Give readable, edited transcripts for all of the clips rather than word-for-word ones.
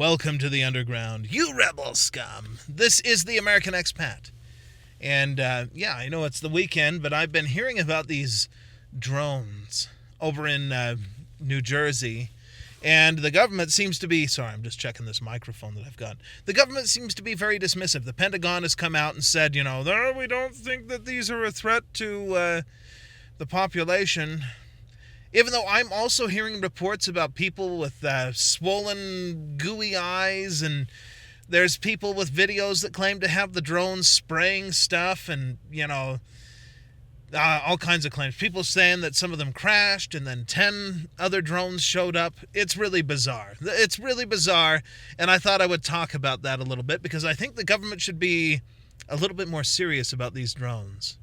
Welcome to the underground, you rebel scum. This is the American Expat. And I know it's the weekend, but I've been hearing about these drones over in New Jersey. And the government seems to be, sorry, I'm just checking this microphone that I've got. The government seems to be very dismissive. The Pentagon has come out and said, no, we don't think that these are a threat to the population. Even though I'm also hearing reports about people with swollen, gooey eyes, and there's people with videos that claim to have the drones spraying stuff, and, all kinds of claims. People saying that some of them crashed, and then 10 other drones showed up. It's really bizarre. It's really bizarre, and I thought I would talk about that a little bit, because I think the government should be a little bit more serious about these drones.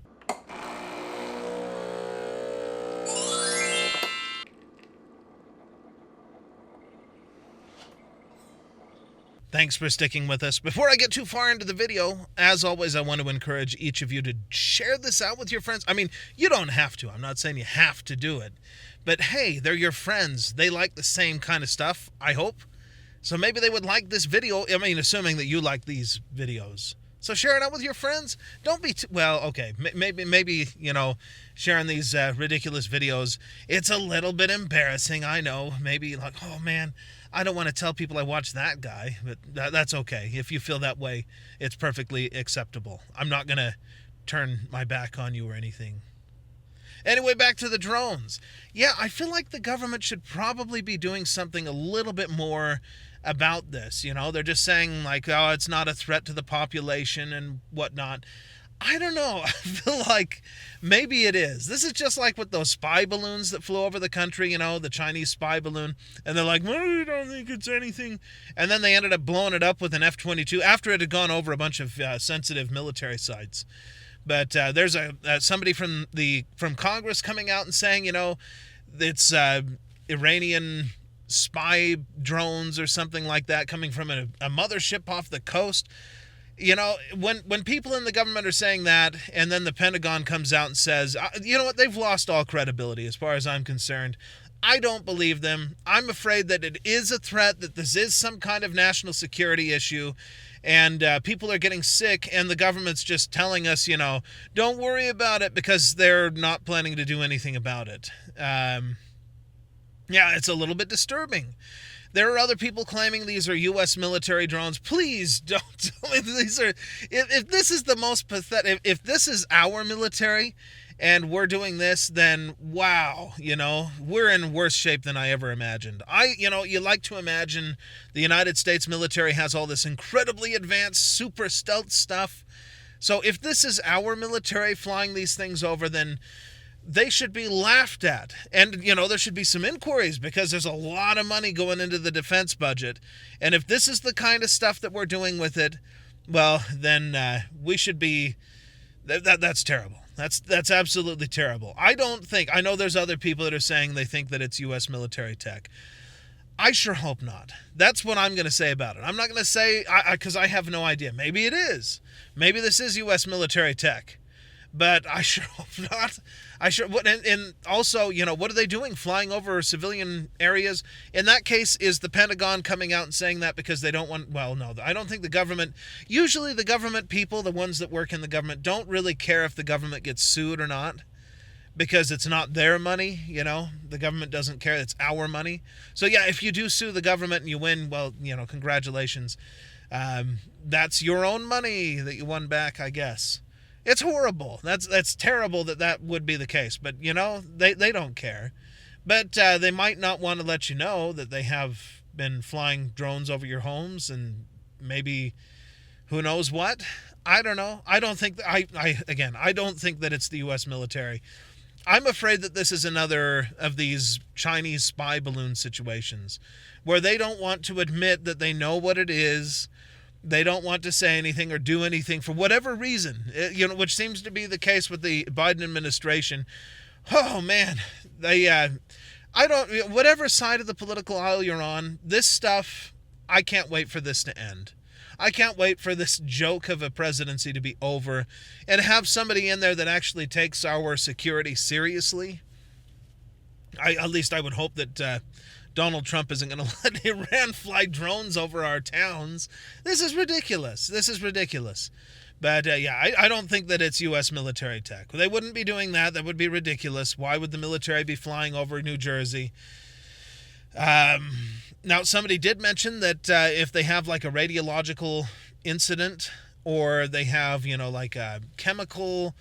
Thanks for sticking with us. Before I get too far into the video, as always, I want to encourage each of you to share this out with your friends. I mean, you don't have to. I'm not saying you have to do it. But hey, they're your friends. They like the same kind of stuff, I hope. So maybe they would like this video. I mean, assuming that you like these videos. So share it out with your friends. Don't be maybe sharing these ridiculous videos. It's a little bit embarrassing, I know. Maybe like, oh man, I don't want to tell people I watched that guy, but that's okay. If you feel that way, it's perfectly acceptable. I'm not going to turn my back on you or anything. Anyway, back to the drones. Yeah, I feel like the government should probably be doing something a little bit more about this. They're just saying like, oh, it's not a threat to the population and whatnot. I don't know. I feel like maybe it is. This is just like with those spy balloons that flew over the country, the Chinese spy balloon. And they're like, well, we don't think it's anything. And then they ended up blowing it up with an F-22 after it had gone over a bunch of sensitive military sites. But there's somebody from Congress coming out and saying, it's Iranian spy drones or something like that coming from a mothership off the coast. When people in the government are saying that, and then the Pentagon comes out and says, you know what, they've lost all credibility as far as I'm concerned. I don't believe them. I'm afraid that it is a threat, that this is some kind of national security issue, and people are getting sick, and the government's just telling us, don't worry about it, because they're not planning to do anything about it. It's a little bit disturbing. There are other people claiming these are U.S. military drones. Please don't tell me these are... If this is the most pathetic... If this is our military and we're doing this, then wow, we're in worse shape than I ever imagined. You like to imagine the United States military has all this incredibly advanced, super stealth stuff. So if this is our military flying these things over, then they should be laughed at. And, there should be some inquiries, because there's a lot of money going into the defense budget. And if this is the kind of stuff that we're doing with it, well, then we should be... That's terrible. That's absolutely terrible. I know there's other people that are saying they think that it's U.S. military tech. I sure hope not. That's what I'm going to say about it. I'm not going to say, because I have no idea. Maybe it is. Maybe this is U.S. military tech. But I sure hope not. And also, what are they doing? Flying over civilian areas? In that case, is the Pentagon coming out and saying that because they don't want... Well, no, I don't think the government... Usually the government people, the ones that work in the government, don't really care if the government gets sued or not, because it's not their money, The government doesn't care. It's our money. So, yeah, if you do sue the government and you win, well, congratulations. That's your own money that you won back, I guess. It's horrible. That's terrible that would be the case. But, they don't care. But they might not want to let you know that they have been flying drones over your homes, and maybe who knows what. I don't know. I don't think I don't think that it's the U.S. military. I'm afraid that this is another of these Chinese spy balloon situations where they don't want to admit that they know what it is. They don't want to say anything or do anything for whatever reason, which seems to be the case with the Biden administration. Oh, man. Whatever side of the political aisle you're on, this stuff, I can't wait for this to end. I can't wait for this joke of a presidency to be over and have somebody in there that actually takes our security seriously. At least I would hope that Donald Trump isn't going to let Iran fly drones over our towns. This is ridiculous. This is ridiculous. But yeah, I don't think that it's U.S. military tech. They wouldn't be doing that. That would be ridiculous. Why would the military be flying over New Jersey? Now, somebody did mention that if they have like a radiological incident, or they have, like a chemical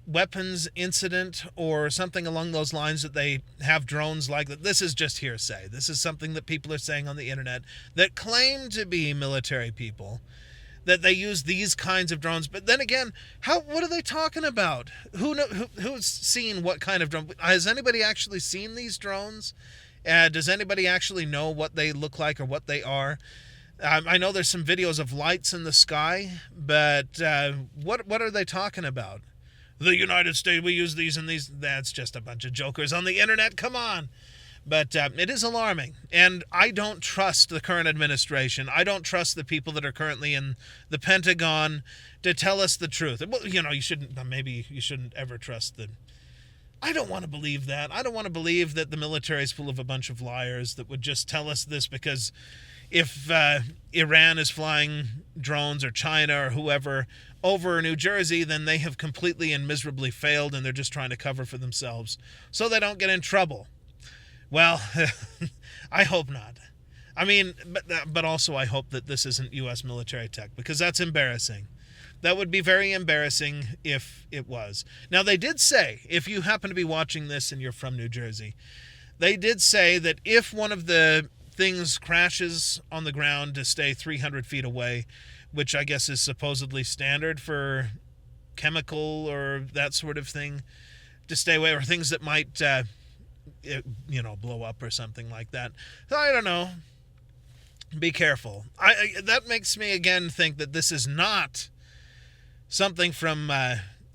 weapons incident or something along those lines, that they have drones like that. This is just hearsay. This is something that people are saying on the internet that claim to be military people, that they use these kinds of drones. But then again, what are they talking about? Who's seen what kind of drone? Has anybody actually seen these drones? Does anybody actually know what they look like or what they are? I know there's some videos of lights in the sky, but what are they talking about? The United States, we use these and these. That's just a bunch of jokers on the internet. Come on. But it is alarming. And I don't trust the current administration. I don't trust the people that are currently in the Pentagon to tell us the truth. Well, maybe you shouldn't ever trust them. I don't want to believe that. I don't want to believe that the military is full of a bunch of liars that would just tell us this because if Iran is flying drones, or China or whoever over New Jersey, then they have completely and miserably failed, and they're just trying to cover for themselves so they don't get in trouble. Well, I hope not. I mean, but also I hope that this isn't U.S. military tech, because that's embarrassing. That would be very embarrassing if it was. Now, they did say, if you happen to be watching this and you're from New Jersey, they did say that if one of the things crashes on the ground, to stay 300 feet away, which I guess is supposedly standard for chemical or that sort of thing, to stay away, or things that might, blow up or something like that. So I don't know. Be careful. That makes me again think that this is not something from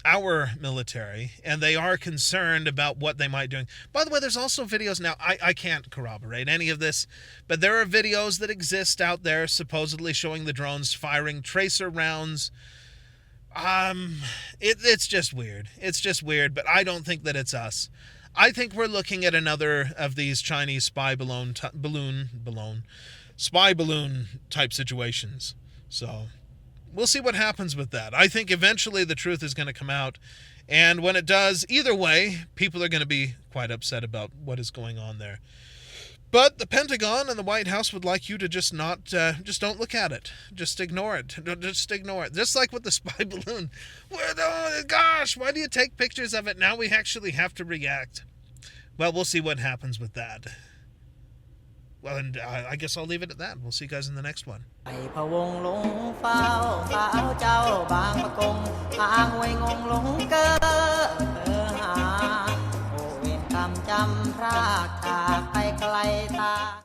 our military, and they are concerned about what they might be doing. By the way, there's also videos now. I can't corroborate any of this, but there are videos that exist out there supposedly showing the drones firing tracer rounds. It's just weird. It's just weird, but I don't think that it's us. I think we're looking at another of these Chinese spy balloon type situations. So we'll see what happens with that. I think eventually the truth is going to come out. And when it does, either way, people are going to be quite upset about what is going on there. But the Pentagon and the White House would like you to just don't look at it. Just ignore it. Just ignore it. Just like with the spy balloon. Oh, gosh, why do you take pictures of it? Now we actually have to react. Well, we'll see what happens with that. Well, and I guess I'll leave it at that. We'll see you guys in the next one. ไอ้พะวงหลงเฝ้าสาวเจ้าบางประกงทางห้วยงงหลงเกอหาโอเวรกรรมจำพรากจากไปไกลตา